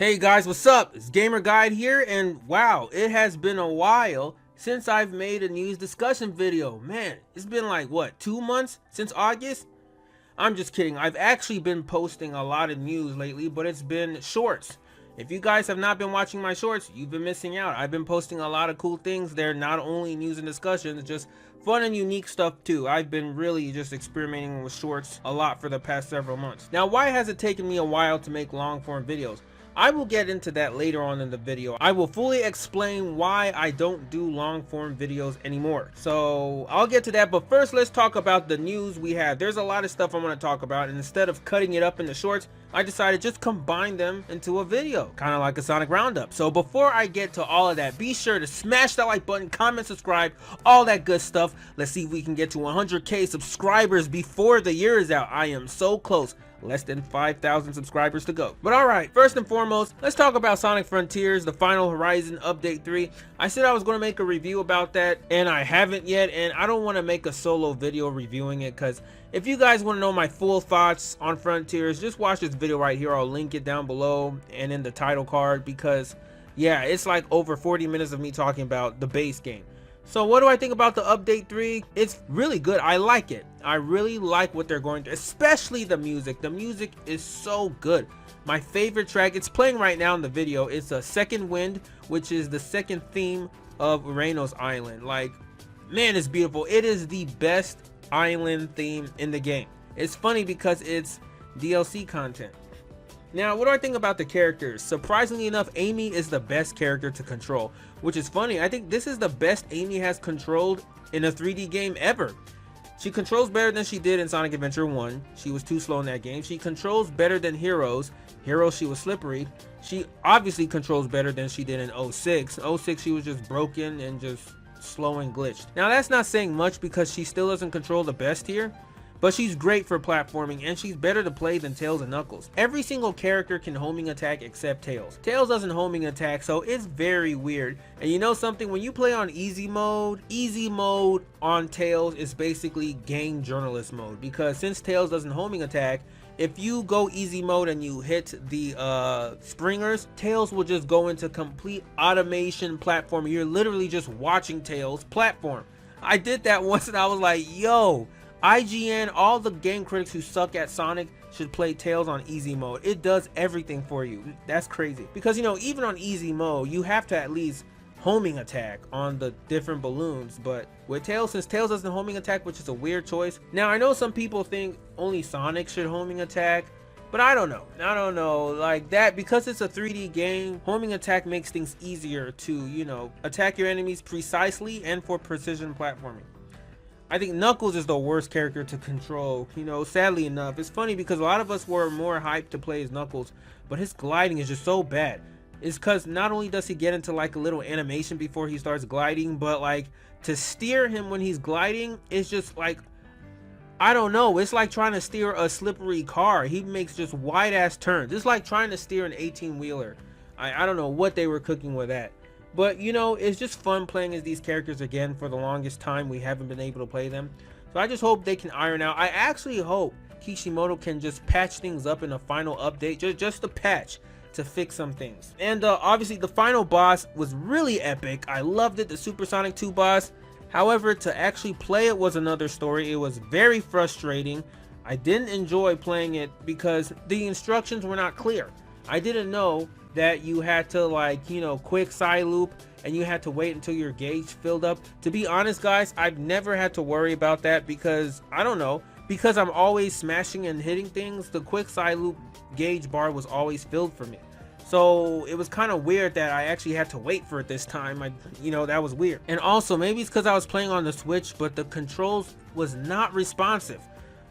Hey guys, what's up? It's Gamer Guide here, and wow, it has been a while since I've made a news discussion video. Man, it's been like what, 2 months since August? I'm just kidding. I've actually been posting a lot of news lately, but it's been shorts. If you guys have not been watching my shorts, you've been missing out. I've been posting a lot of cool things. They're not only news and discussions, just fun and unique stuff too. I've been really just experimenting with shorts a lot for the past several months. Now, why has it taken me a while to make long form videos? I will get into that later on in the video. I will fully explain why I don't do long form videos anymore. So I'll get to that, but first let's talk about the news we have. There's a lot of stuff I'm going to talk about, and instead of cutting it up into shorts, I decided just combine them into a video, kind of like a Sonic Roundup. So before I get to all of that, be sure to smash that like button, comment, subscribe, all that good stuff. Let's see if we can get to 100K subscribers before the year is out. I am so close. Less than 5,000 subscribers to go. But alright, first and foremost, let's talk about Sonic Frontiers, the Final Horizon Update 3. I said I was going to make a review about that, and I haven't yet, and I don't want to make a solo video reviewing it, because if you guys want to know my full thoughts on Frontiers, just watch this video right here. I'll link it down below and in the title card, because yeah, it's like over 40 minutes of me talking about the base game. So what do I think about the update 3? It's really good. I like it. I really like what they're going to, especially the music. The music is so good. My favorite track, it's playing right now in the video, it's a Second Wind, which is the second theme of Reynos Island. Like, man, it's beautiful. It is the best island theme in the game. It's funny because it's DLC content. Now, what do I think about the characters? Surprisingly enough, Amy is the best character to control, which is funny. I think this is the best Amy has controlled in a 3D game ever. She controls better than she did in Sonic Adventure 1. She was too slow in that game. She controls better than Heroes. Heroes, she was slippery. She obviously controls better than she did in 06. 06, she was just broken and just slow and glitched. Now, that's not saying much because she still doesn't control the best here. But she's great for platforming, and she's better to play than Tails and Knuckles. Every single character can homing attack except Tails. Tails doesn't homing attack, so it's very weird. And you know something? When you play on easy mode on Tails is basically game journalist mode. Because since Tails doesn't homing attack, if you go easy mode and you hit the springers, Tails will just go into complete automation platform. You're literally just watching Tails platform. I did that once and I was like, yo, IGN, all the game critics who suck at Sonic should play Tails on easy mode. It does everything for you. That's crazy. Because, you know, even on easy mode, you have to at least homing attack on the different balloons. But with Tails, since Tails doesn't homing attack, which is a weird choice. Now, I know some people think only Sonic should homing attack, but I don't know. I don't know. Like that, because it's a 3D game, homing attack makes things easier to, you know, attack your enemies precisely and for precision platforming. I think Knuckles is the worst character to control, you know, sadly enough. It's funny because a lot of us were more hyped to play as Knuckles, but his gliding is just so bad. It's because not only does he get into like a little animation before he starts gliding, but like to steer him when he's gliding is just like, I don't know. It's like trying to steer a slippery car. He makes just wide ass turns. It's like trying to steer an 18-wheeler. I don't know what they were cooking with that. But, you know, it's just fun playing as these characters again. For the longest time, we haven't been able to play them. So I just hope they can iron out. I actually hope Kishimoto can just patch things up in a final update. Just a patch to fix some things. And obviously, the final boss was really epic. I loved it, the Super Sonic 2 boss. However, to actually play it was another story. It was very frustrating. I didn't enjoy playing it because the instructions were not clear. I didn't know that you had to, like, you know, quick side loop and you had to wait until your gauge filled up. To be honest, guys, I've never had to worry about that because I don't know, because I'm always smashing and hitting things. The quick side loop gauge bar was always filled for me, so it was kind of weird that I actually had to wait for it this time. You know, that was weird. And also maybe it's because I was playing on the Switch, but the controls was not responsive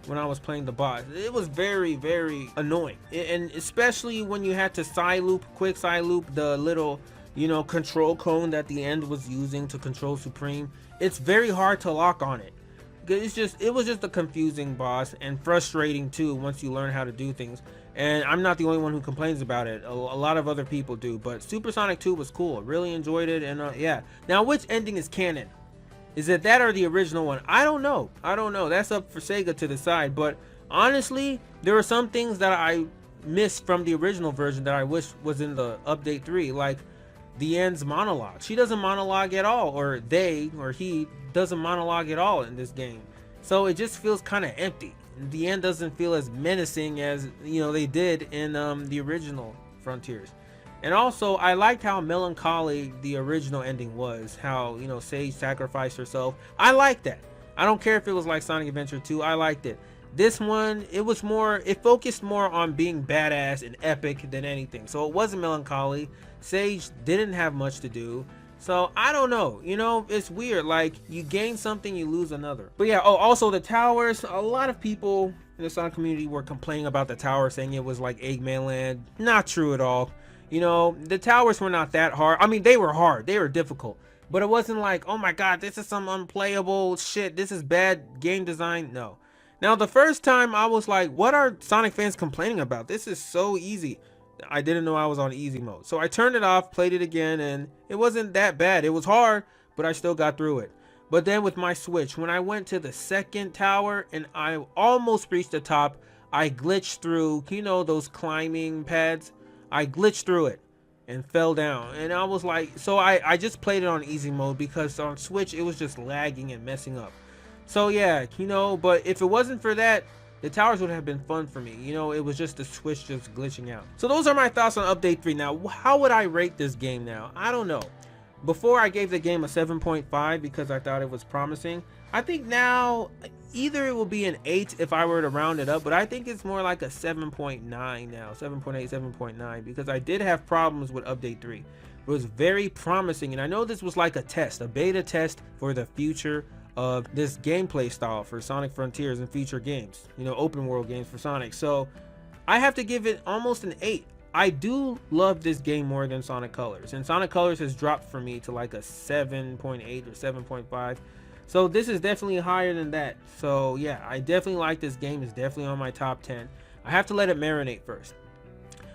when I was playing the boss. It was very, very annoying, and especially when you had to side loop, quick side loop the little, you know, control cone that the end was using to control Supreme. It's very hard to lock on it. It was just a confusing boss and frustrating too once you learn how to do things. And I'm not the only one who complains about it. A lot of other people do. But Super Sonic 2 was cool. Really enjoyed it. And yeah. Now, which ending is canon? Is it that or the original one? I don't know. That's up for Sega to decide. But honestly, there are some things that I missed from the original version that I wish was in the update 3, like the end's monologue. She doesn't monologue at all, or they or he doesn't monologue at all in this game. So it just feels kind of empty. The end doesn't feel as menacing as, you know, they did in the original Frontiers. And also, I liked how melancholy the original ending was. How, you know, Sage sacrificed herself. I liked that. I don't care if it was like Sonic Adventure 2. I liked it. This one, it focused more on being badass and epic than anything. So it wasn't melancholy. Sage didn't have much to do. So I don't know, you know, it's weird. Like, you gain something, you lose another. But yeah, oh, also the towers. A lot of people in the Sonic community were complaining about the tower, saying it was like Eggman Land. Not true at all. You know, the towers were not that hard. I mean, they were hard. They were difficult. But it wasn't like, oh my god, this is some unplayable shit. This is bad game design. No. Now, the first time I was like, what are Sonic fans complaining about? This is so easy. I didn't know I was on easy mode. So I turned it off, played it again, and it wasn't that bad. It was hard, but I still got through it. But then with my Switch, when I went to the second tower and I almost reached the top, I glitched through, you know, those climbing pads. I glitched through it and fell down. And I was like, so I just played it on easy mode because on Switch, it was just lagging and messing up. So yeah, you know, but if it wasn't for that, the towers would have been fun for me. You know, it was just the Switch just glitching out. So those are my thoughts on Update 3. Now, how would I rate this game now? I don't know. Before, I gave the game a 7.5 because I thought it was promising. I think now, either it will be an 8 if I were to round it up, but I think it's more like a 7.9 now. 7.8, 7.9, because I did have problems with Update 3. It was very promising, and I know this was like a test, a beta test for the future of this gameplay style for Sonic Frontiers and future games, you know, open world games for Sonic. So I have to give it almost an 8. I do love this game more than Sonic Colors, and Sonic Colors has dropped for me to like a 7.8 or 7.5. So this is definitely higher than that. So yeah, I definitely like this game. It's definitely on my top 10. I have to let it marinate first.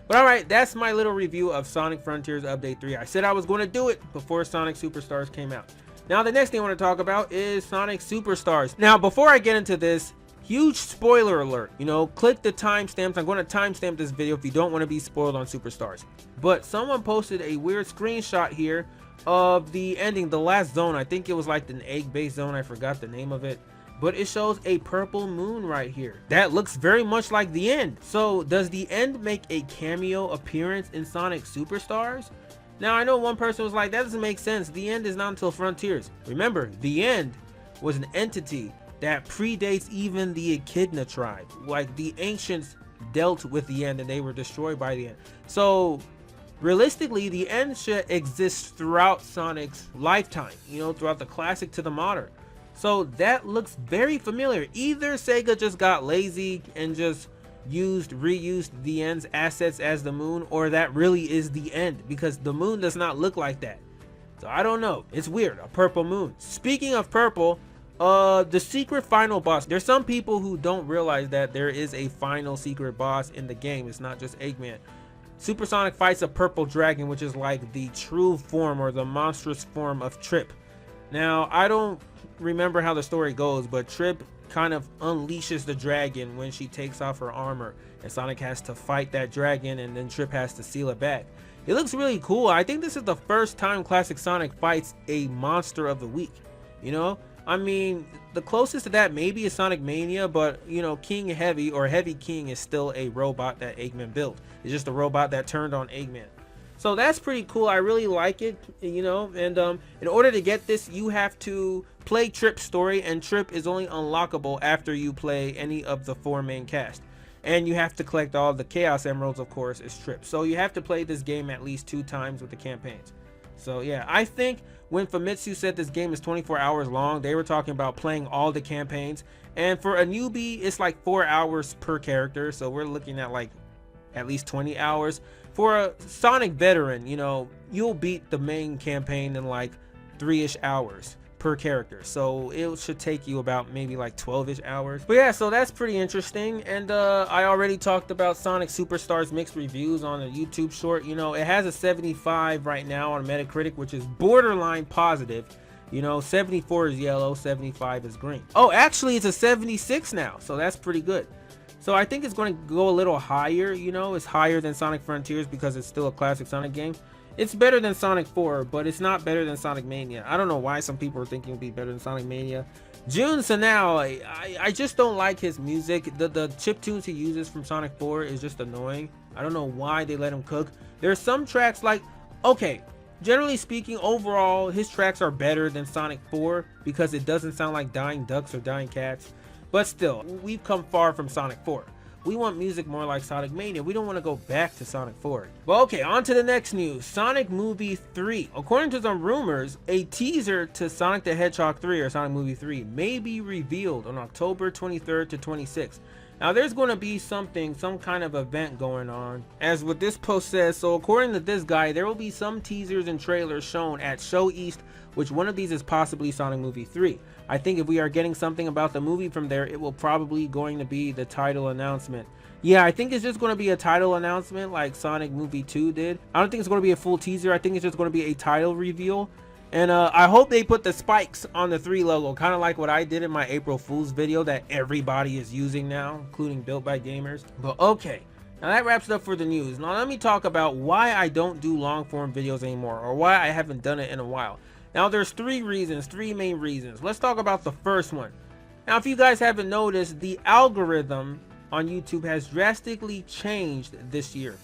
But alright, that's my little review of Sonic Frontiers Update 3. I said I was going to do it before Sonic Superstars came out. Now, the next thing I want to talk about is Sonic Superstars. Now, before I get into this, huge spoiler alert. You know, click the timestamps. I'm going to timestamp this video if you don't want to be spoiled on Superstars. But someone posted a weird screenshot here of the ending, the last zone. I think it was like an egg-based zone. I forgot the name of it. But it shows a purple moon right here. That looks very much like the end. So, does the end make a cameo appearance in Sonic Superstars? Now, I know one person was like, that doesn't make sense. The end is not until Frontiers. Remember, the end was an entity that predates even the Echidna tribe. Like, the ancients dealt with the end and they were destroyed by the end. So, realistically, the end should exist throughout Sonic's lifetime, you know, throughout the classic to the modern. So, that looks very familiar. Either Sega just got lazy and just reused the end's assets as the moon, or that really is the end, because the moon does not look like that. So I don't know, it's weird, a purple moon. Speaking of purple, the secret final boss, there's some people who don't realize that there is a final secret boss in the game. It's not just Eggman. Super Sonic fights a purple dragon, which is like the true form or the monstrous form of Trip. Now, I don't remember how the story goes, but Trip kind of unleashes the dragon when she takes off her armor, and Sonic has to fight that dragon, and then Trip has to seal it back. It looks really cool. I think this is the first time Classic Sonic fights a monster of the week. You know, I mean, the closest to that maybe is Sonic Mania, but you know, King Heavy or Heavy King is still a robot that Eggman built. It's just a robot that turned on Eggman. So that's pretty cool. I really like it, you know, and in order to get this, you have to play Trip's story, and Trip is only unlockable after you play any of the 4 main cast. And you have to collect all the Chaos Emeralds, of course, is Trip. So you have to play this game at least 2 times with the campaigns. So yeah, I think when Famitsu said this game is 24 hours long, they were talking about playing all the campaigns. And for a newbie, it's like 4 hours per character. So we're looking at like at least 20 hours. For a Sonic veteran, you know, you'll beat the main campaign in like 3-ish hours per character. So it should take you about maybe like 12-ish hours. But yeah, so that's pretty interesting. And I already talked about Sonic Superstars mixed reviews on a YouTube short. You know, it has a 75 right now on Metacritic, which is borderline positive. You know, 74 is yellow, 75 is green. Oh, actually it's a 76 now, so that's pretty good. So I think it's going to go a little higher, you know, it's higher than Sonic Frontiers because it's still a classic Sonic game. It's better than Sonic 4, but it's not better than Sonic Mania. I don't know why some people are thinking it would be better than Sonic Mania. Jun Sanao, I just don't like his music. The chiptunes he uses from Sonic 4 is just annoying. I don't know why they let him cook. There's some tracks like, okay, generally speaking, overall, his tracks are better than Sonic 4 because it doesn't sound like dying ducks or dying cats. But still, we've come far from Sonic 4. We want music more like Sonic Mania. We don't want to go back to Sonic 4. But okay, on to the next news. Sonic Movie 3. According to some rumors, a teaser to Sonic the Hedgehog 3 or Sonic Movie 3 may be revealed on October 23rd to 26th. Now there's going to be some kind of event going on, as what this post says. So according to this guy, there will be some teasers and trailers shown at Show East, which one of these is possibly Sonic Movie 3. I think if we are getting something about the movie from there, it will probably going to be the title announcement. Yeah, I think it's just going to be a title announcement like Sonic Movie 2 did. I don't think it's going to be a full teaser. I think it's just going to be a title reveal. And I hope they put the spikes on the 3 logo, kind of like what I did in my April Fool's video that everybody is using now, including Built by Gamers. But okay, now that wraps it up for the news. Now let me talk about why I don't do long form videos anymore, or why I haven't done it in a while. Now there's 3 main reasons. Let's talk about the first one. Now if you guys haven't noticed, the algorithm on YouTube has drastically changed this year.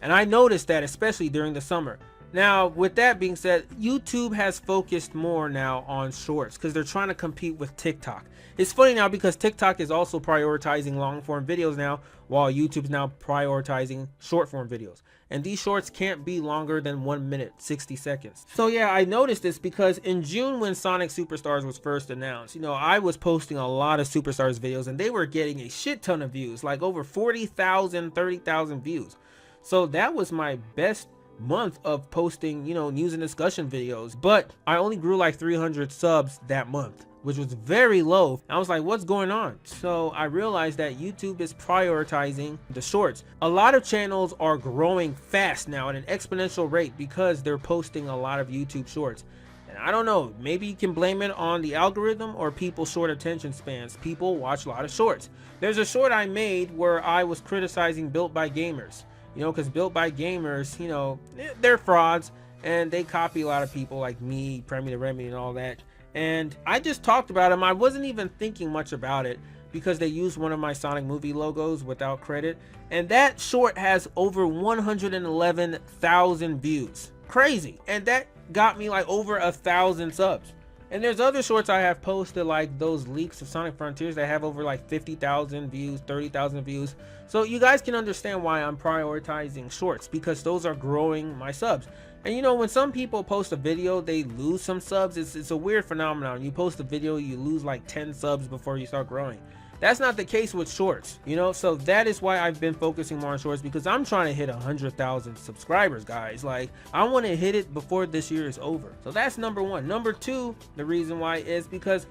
And I noticed that especially during the summer. Now, with that being said, YouTube has focused more now on shorts because they're trying to compete with TikTok. It's funny now because TikTok is also prioritizing long form videos now, while YouTube's now prioritizing short form videos. And these shorts can't be longer than 1 minute, 60 seconds. So yeah, I noticed this because in June when Sonic Superstars was first announced, you know, I was posting a lot of Superstars videos and they were getting a shit ton of views, like over 40,000, 30,000 views. So that was my best month of posting, you know, news and discussion videos, but I only grew like 300 subs that month, which was very low. I was like, what's going on? So I realized that YouTube is prioritizing the shorts. A lot of channels are growing fast now at an exponential rate because they're posting a lot of YouTube shorts. And I don't know, maybe you can blame it on the algorithm or people's short attention spans. People watch a lot of shorts. There's a short I made where I was criticizing Built by Gamers. You know, because Built by Gamers, you know, they're frauds and they copy a lot of people like me, Premi the Remy and all that. And I just talked about them. I wasn't even thinking much about it because they used one of my Sonic movie logos without credit. And that short has over 111,000 views. Crazy. And that got me like over 1,000 subs. And there's other shorts I have posted, like those leaks of Sonic Frontiers that have over like 50,000 views, 30,000 views. So you guys can understand why I'm prioritizing shorts, because those are growing my subs. And you know, when some people post a video, they lose some subs. It's a weird phenomenon. You post a video, you lose like 10 subs before you start growing. That's not the case with shorts, you know. So that is why I've been focusing more on shorts, because I'm trying to hit 100,000 subscribers, guys. Like, I want to hit it before this year is over. So that's number one. Number two, the reason why is because,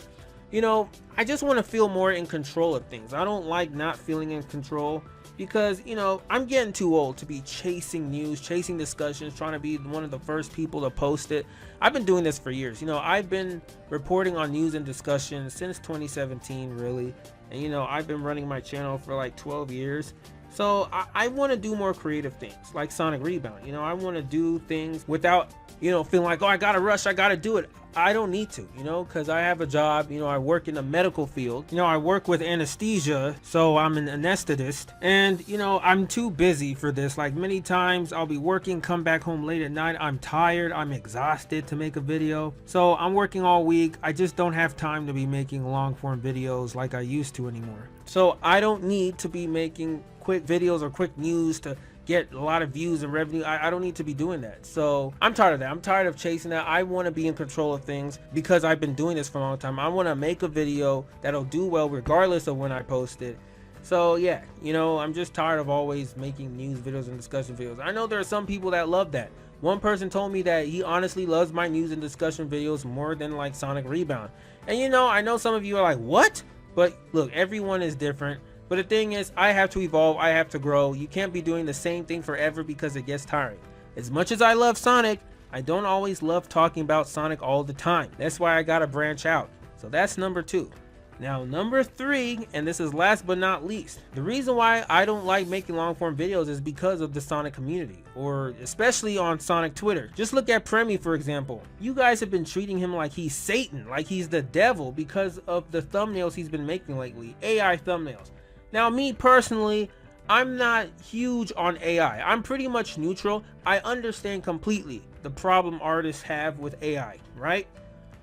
you know, I just want to feel more in control of things. I don't like not feeling in control because, you know, I'm getting too old to be chasing news, chasing discussions, trying to be one of the first people to post it. I've been doing this for years. You know, I've been reporting on news and discussions since 2017, really. And, you know, I've been running my channel for like 12 years. So I want to do more creative things like Sonic Rebound. You know, I want to do things without, you know, feeling like, oh, I got to rush, I got to do it. I don't need to, you know, because I have a job. You know, I work in the medical field. You know, I work with anesthesia, so I'm an anesthetist. And, you know, I'm too busy for this. Like, many times I'll be working, come back home late at night. I'm tired, I'm exhausted to make a video. So I'm working all week. I just don't have time to be making long form videos like I used to anymore. So I don't need to be making quick videos or quick news to get a lot of views and revenue. I don't need to be doing that. So I'm tired of that. I'm tired of chasing that. I want to be in control of things because I've been doing this for a long time. I want to make a video that'll do well regardless of when I post it. So yeah, you know, I'm just tired of always making news videos and discussion videos. I know there are some people that love that. One person told me that he honestly loves my news and discussion videos more than like Sonic Rebound. And you know, I know some of you are like, what? But look, everyone is different. But the thing is, I have to evolve, I have to grow. You can't be doing the same thing forever because it gets tiring. As much as I love Sonic, I don't always love talking about Sonic all the time. That's why I gotta branch out. So that's number 2. Now number 3, and this is last but not least, the reason why I don't like making long form videos is because of the Sonic community, or especially on Sonic Twitter. Just look at Premi, for example. You guys have been treating him like he's Satan, like he's the devil, because of the thumbnails he's been making lately, AI thumbnails. Now me personally, I'm not huge on AI. I'm pretty much neutral. I understand completely the problem artists have with AI, right?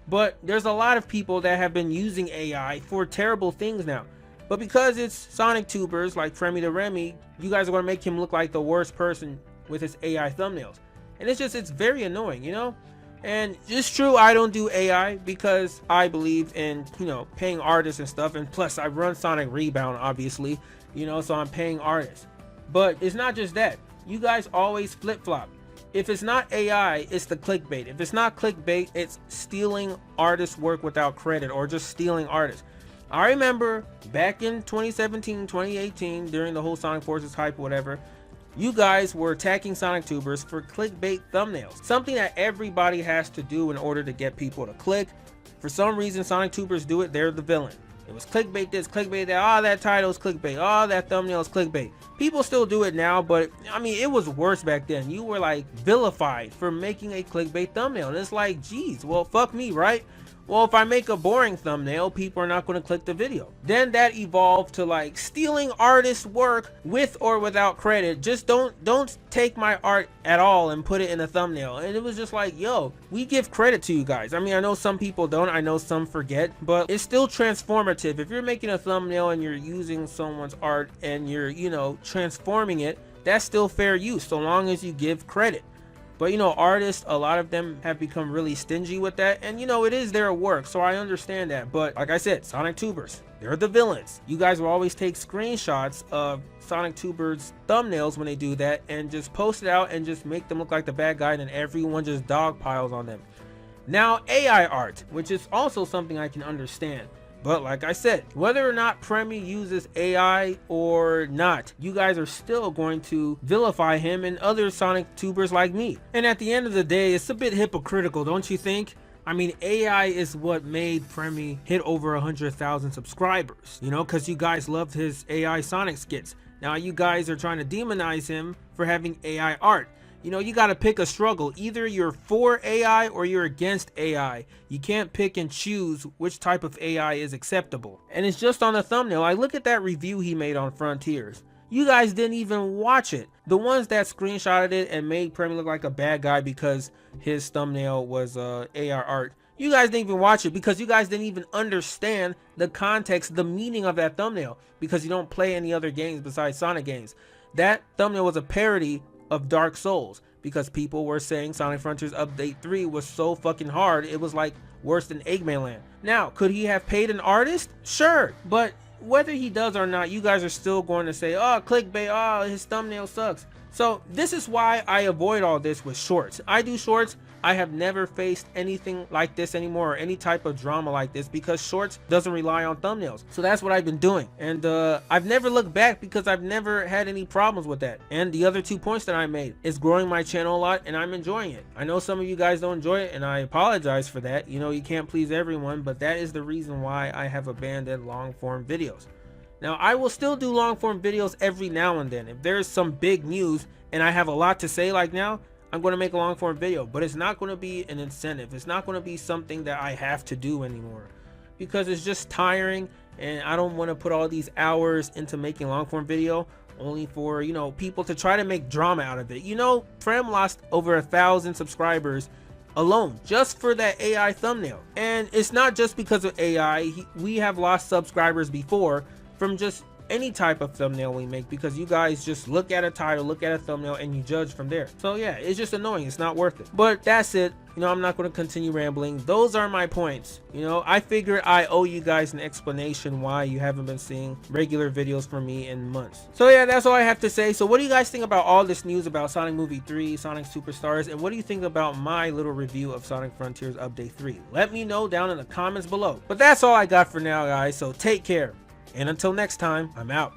But there's a lot of people that have been using AI for terrible things now. But because it's Sonic tubers like Premi the Remy, you guys are going to make him look like the worst person with his AI thumbnails. And it's very annoying, you know? And it's true, I don't do AI because I believe in, you know, paying artists and stuff. And plus I run Sonic Rebound, obviously, you know, so I'm paying artists. But it's not just that. You guys always flip-flop. If it's not AI, it's the clickbait. If it's not clickbait, it's stealing artists' work without credit, or just stealing artists. I remember back in 2017, 2018, during the whole Sonic Forces hype, whatever, you guys were attacking Sonic tubers for clickbait thumbnails. Something that everybody has to do in order to get people to click. For some reason, Sonic tubers do it, they're the villain. It was clickbait this, clickbait that, oh, that title's clickbait, oh, that thumbnail's clickbait. People still do it now, but I mean, it was worse back then. You were like vilified for making a clickbait thumbnail. And it's like, geez, well, fuck me, right? Well, if I make a boring thumbnail, people are not going to click the video. Then that evolved to like stealing artists' work with or without credit. Just don't take my art at all and put it in a thumbnail. And it was just like, yo, we give credit to you guys. I mean, I know some people don't, I know some forget, but it's still transformative. If you're making a thumbnail and you're using someone's art and you're, you know, transforming it, that's still fair use so long as you give credit. But you know, artists, a lot of them have become really stingy with that, and you know, it is their work, so I understand that. But like I said, Sonic tubers, they're the villains. You guys will always take screenshots of Sonic tubers thumbnails when they do that and just post it out and just make them look like the bad guy, and then everyone just dog piles on them. Now AI art, which is also something I can understand. But like I said, whether or not Premi uses AI or not, you guys are still going to vilify him and other Sonic tubers like me. And at the end of the day, it's a bit hypocritical, don't you think? I mean, AI is what made Premi hit over 100,000 subscribers, you know, because you guys loved his AI Sonic skits. Now you guys are trying to demonize him for having AI art. You know, you got to pick a struggle. Either you're for AI or you're against AI. You can't pick and choose which type of AI is acceptable. And it's just on the thumbnail. I look at that review he made on Frontiers. You guys didn't even watch it. The ones that screenshotted it and made Premi look like a bad guy because his thumbnail was AR art. You guys didn't even watch it because you guys didn't even understand the context, the meaning of that thumbnail, because you don't play any other games besides Sonic games. That thumbnail was a parody of Dark Souls because people were saying Sonic Frontiers Update 3 was so fucking hard, it was like worse than Eggman Land. Now, could he have paid an artist? Sure, but whether he does or not, you guys are still going to say, oh, clickbait, oh, his thumbnail sucks. So this is why I avoid all this with shorts. I do shorts. I have never faced anything like this anymore, or any type of drama like this, because shorts doesn't rely on thumbnails. So that's what I've been doing, and I've never looked back because I've never had any problems with that. And the other 2 points that I made is growing my channel a lot, and I'm enjoying it. I know some of you guys don't enjoy it, and I apologize for that. You know, you can't please everyone, but that is the reason why I have abandoned long form videos. Now, I will still do long form videos every now and then. If there's some big news and I have a lot to say like now, I'm going to make a long form video, but it's not going to be an incentive. It's not going to be something that I have to do anymore because it's just tiring, and I don't want to put all these hours into making long form video only for, you know, people to try to make drama out of it. You know, Prem lost over 1,000 subscribers alone just for that AI thumbnail. And it's not just because of AI. We have lost subscribers before from just any type of thumbnail we make, because you guys just look at a title, look at a thumbnail, and you judge from there. So yeah, it's just annoying. It's not worth it. But that's it. You know, I'm not going to continue rambling. Those are my points. You know, I figure I owe you guys an explanation why you haven't been seeing regular videos from me in months. So yeah, that's all I have to say. So what do you guys think about all this news about Sonic Movie 3, Sonic Superstars, and what do you think about my little review of Sonic Frontiers Update 3? Let me know down in the comments below. But that's all I got for now, guys. So take care. And until next time, I'm out.